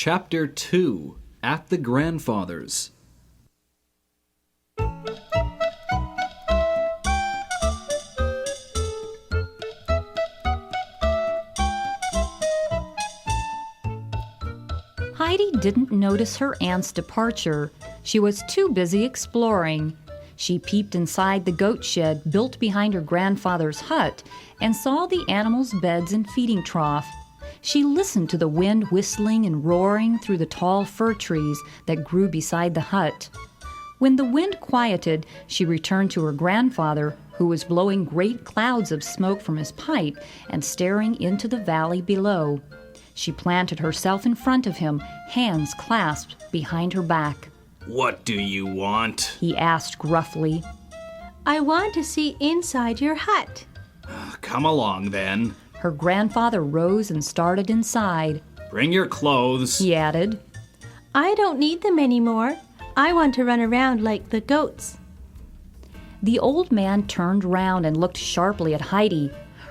Chapter 2 At the Grandfather's. Heidi didn't notice her aunt's departure. She was too busy exploring. She peeped inside the goat shed built behind her grandfather's hut and saw the animals' beds and feeding trough. She listened to the wind whistling and roaring through the tall fir trees that grew beside the hut. When the wind quieted, she returned to her grandfather, who was blowing great clouds of smoke from his pipe and staring into the valley below. She planted herself in front of him, hands clasped behind her back. "What do you want?" he asked gruffly. I want to see inside your hut. "Come along, then. Her grandfather rose and started inside. Bring your clothes." He added. I don't need them anymore. I want to run around like the goats. The old man turned round and looked sharply at Heidi.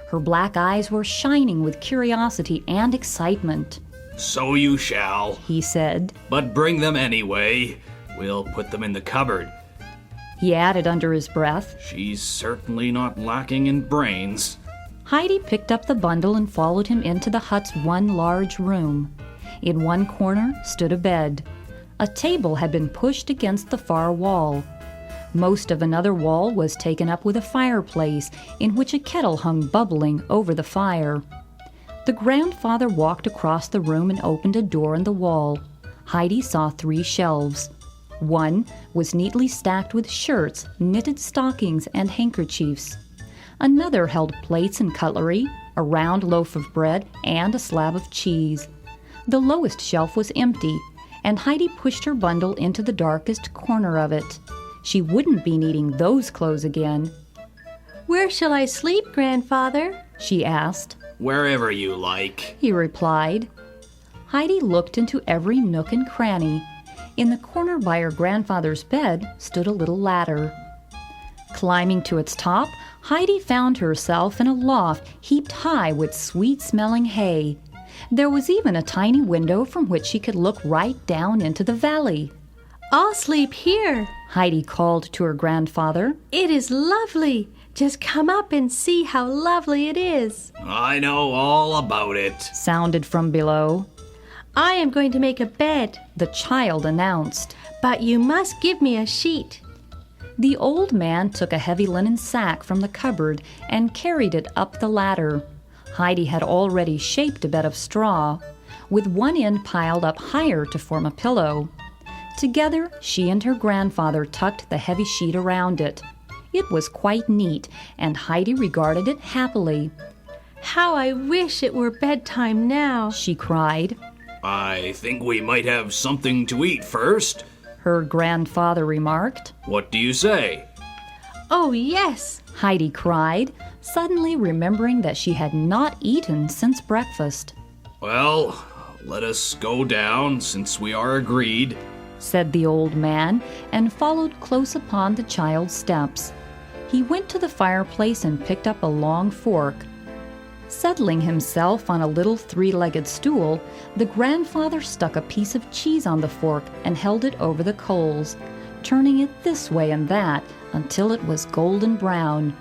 Her black eyes were shining with curiosity and excitement. "So you shall, He said. but bring them anyway. We'll put them in the cupboard. He added under his breath. She's certainly not lacking in brains." Heidi picked up the bundle and followed him into the hut's one large room. In one corner stood a bed. A table had been pushed against the far wall. Most of another wall was taken up with a fireplace in which a kettle hung bubbling over the fire. The grandfather walked across the room and opened a door in the wall. Heidi saw 3 shelves. One was neatly stacked with shirts, knitted stockings, and handkerchiefs. Another held plates and cutlery, a round loaf of bread, and a slab of cheese. The lowest shelf was empty, and Heidi pushed her bundle into the darkest corner of it. She wouldn't be needing those clothes again. Where shall I sleep, Grandfather? She asked. "Wherever you like." He replied. Heidi looked into every nook and cranny. In the corner by her grandfather's bed stood a little ladder. Climbing to its top, Heidi found herself in a loft heaped high with sweet-smelling hay. There was even a tiny window from which she could look right down into the valley. I'll sleep here. Heidi called to her grandfather. It is lovely. Just come up and see how lovely it is. "I know all about it," Sounded from below. I am going to make a bed, The child announced. but you must give me a sheet. The old man took a heavy linen sack from the cupboard and carried it up the ladder. Heidi had already shaped a bed of straw, with one end piled up higher to form a pillow. Together, she and her grandfather tucked the heavy sheet around it. It was quite neat, and Heidi regarded it happily. How I wish it were bedtime now. She cried. "I think we might have something to eat first. Her grandfather remarked. What do you say?" Oh, yes. Heidi cried, suddenly remembering that she had not eaten since breakfast. "Well, let us go down, since we are agreed," said the old man, and followed close upon the child's steps. He went to the fireplace and picked up a long fork. Settling himself on a little 3-legged stool, the grandfather stuck a piece of cheese on the fork and held it over the coals, turning it this way and that until it was golden brown.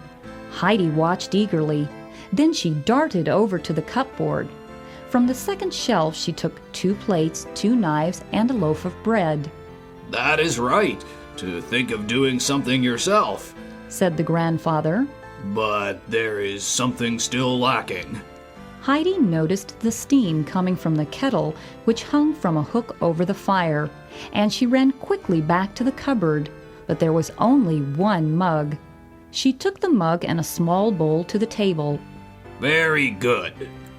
Heidi watched eagerly. Then she darted over to the cupboard. From the second shelf she took 2 plates, 2 knives, and a loaf of bread. "That is right, to think of doing something yourself. Said the grandfather. But there is something still lacking." Heidi noticed the steam coming from the kettle, which hung from a hook over the fire, and she ran quickly back to the cupboard, but there was only 1 mug. She took the mug and a small bowl to the table. "Very good,"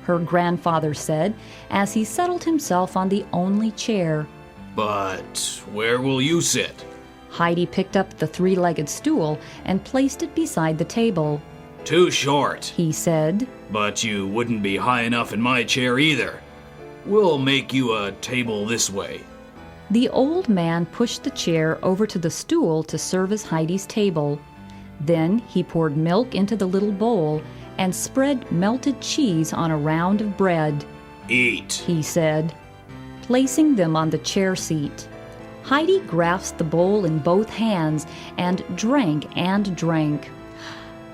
her grandfather said, as he settled himself on the only chair. "But where will you sit?" Heidi picked up the 3-legged stool and placed it beside the table. "Too short, He said. but you wouldn't be high enough in my chair either. We'll make you a table this way." The old man pushed the chair over to the stool to serve as Heidi's table. Then he poured milk into the little bowl and spread melted cheese on a round of bread. "Eat," He said. placing them on the chair seat. Heidi grasped the bowl in both hands and drank and drank.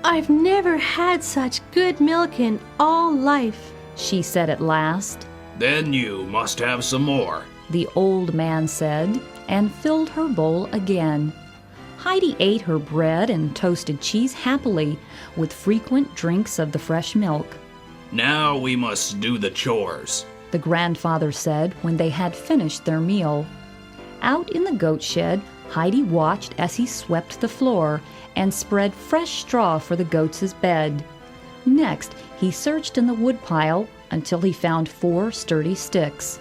I've never had such good milk in all life, she said at last. Then you must have some more, the old man said, and filled her bowl again. Heidi ate her bread and toasted cheese happily, with frequent drinks of the fresh milk. Now we must do the chores, the grandfather said when they had finished their meal. Out in the goat shed, Heidi watched as he swept the floor and spread fresh straw for the goats' bed. Next, he searched in the woodpile until he found 4 sturdy sticks.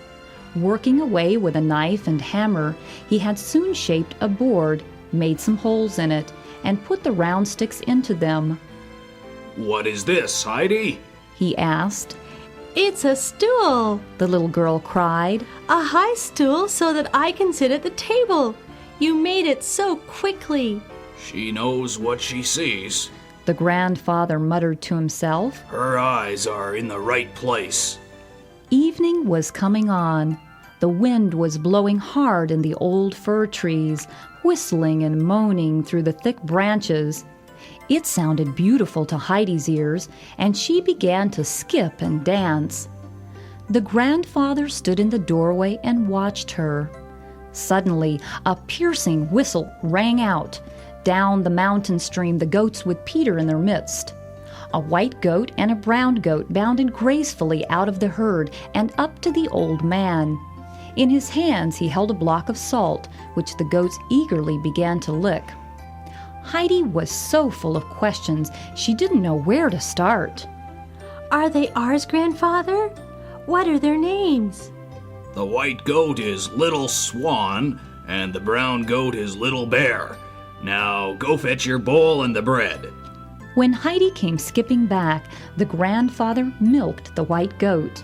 Working away with a knife and hammer, he had soon shaped a board, made some holes in it, and put the round sticks into them. What is this, Heidi? He asked. It's a stool, the little girl cried. a high stool so that I can sit at the table. You made it so quickly. She knows what she sees. The grandfather muttered to himself. Her eyes are in the right place. Evening was coming on. The wind was blowing hard in the old fir trees, whistling and moaning through the thick branches. It sounded beautiful to Heidi's ears, and she began to skip and dance. The grandfather stood in the doorway and watched her. Suddenly, a piercing whistle rang out. Down the mountain streamed the goats with Peter in their midst. A white goat and a brown goat bounded gracefully out of the herd and up to the old man. In his hands he held a block of salt, which the goats eagerly began to lick. Heidi was so full of questions, she didn't know where to start. Are they ours, grandfather? What are their names? The white goat is Little Swan, and the brown goat is Little Bear. Now go fetch your bowl and the bread. When Heidi came skipping back, the grandfather milked the white goat.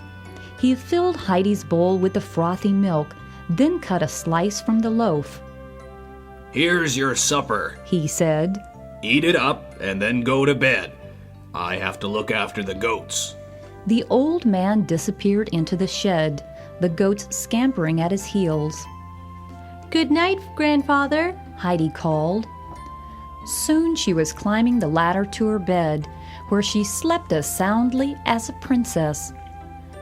He filled Heidi's bowl with the frothy milk, then cut a slice from the loaf. Here's your supper, he said. Eat it up and then go to bed. I have to look after the goats. The old man disappeared into the shed, the goats scampering at his heels. Good night, grandfather, Heidi called. Soon she was climbing the ladder to her bed, where she slept as soundly as a princess.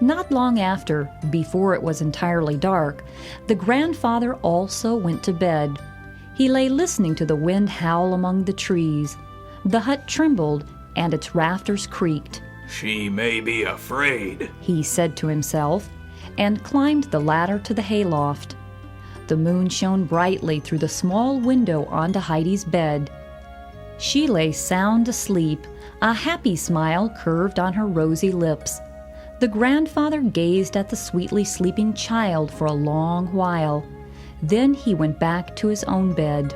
Not long after, before it was entirely dark, the grandfather also went to bed. He lay listening to the wind howl among the trees. The hut trembled, and its rafters creaked. She may be afraid, he said to himself, and climbed the ladder to the hayloft. The moon shone brightly through the small window onto Heidi's bed. She lay sound asleep, a happy smile curved on her rosy lips. The grandfather gazed at the sweetly sleeping child for a long while. Then he went back to his own bed.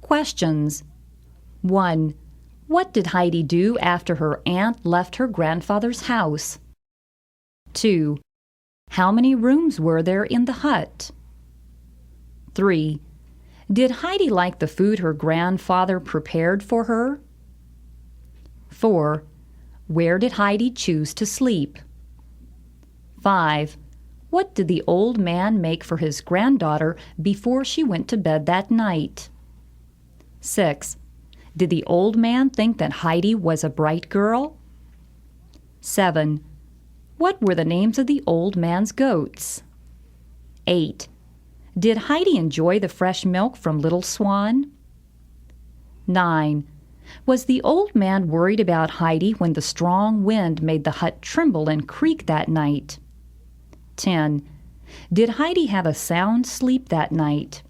Questions. 1. What did Heidi do after her aunt left her grandfather's house? 2. How many rooms were there in the hut? 3. Did Heidi like the food her grandfather prepared for her? 4. Where did Heidi choose to sleep? 5. What did the old man make for his granddaughter before she went to bed that night? 6. Did the old man think that Heidi was a bright girl? 7. What were the names of the old man's goats? 8. Did Heidi enjoy the fresh milk from Little Swan? 9. Was the old man worried about Heidi when the strong wind made the hut tremble and creak that night? 10. Did Heidi have a sound sleep that night?